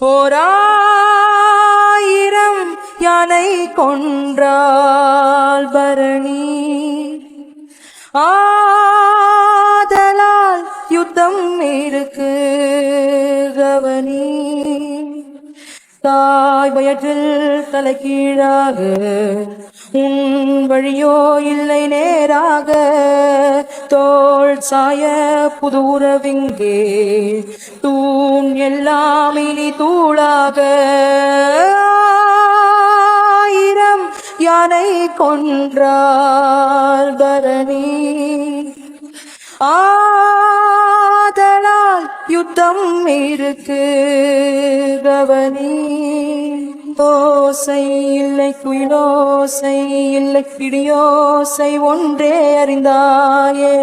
ஓராயிரம் யானை கொன்றாள் பரணி. ஆதலால் யுத்தம் இருக்கு கவனி. தாய் வயற்றில் தலைகீழாக உன் வழியோ இல்லை நேராக. தோள் சாய புது உறவிங்கே தூண் எல்லாம் இனி தூளாக. ஆயிரம் யானை கொன்றாள் பரணி. ஆதலால் யுத்தம் இருக்கு கவனி. ஓசை இல்லை குயிலோசை இல்லை பிடியோசை ஒன்றே அறிந்தாயே.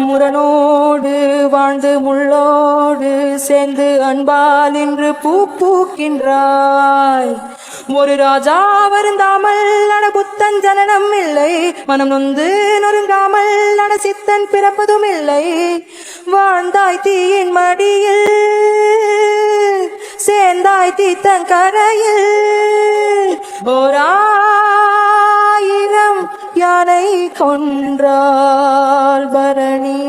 முரணோடு வாழ்ந்து முள்ளோடு சேர்ந்து அன்பால் இன்று பூ பூக்கின்றாய். ஒரு ராஜா வருந்தாமல் நட புத்தன் ஜனனம் இல்லை. மனம் நொந்து நொறுங்காமல் நட சித்தன் பிறப்பதும் இல்லை. வாழ்ந்தாய் தீயின் மடியில் சேர்ந்தாய் தீத்தன் கரையில். ஓராயிரம் யானை கொன்றாள் பரணி.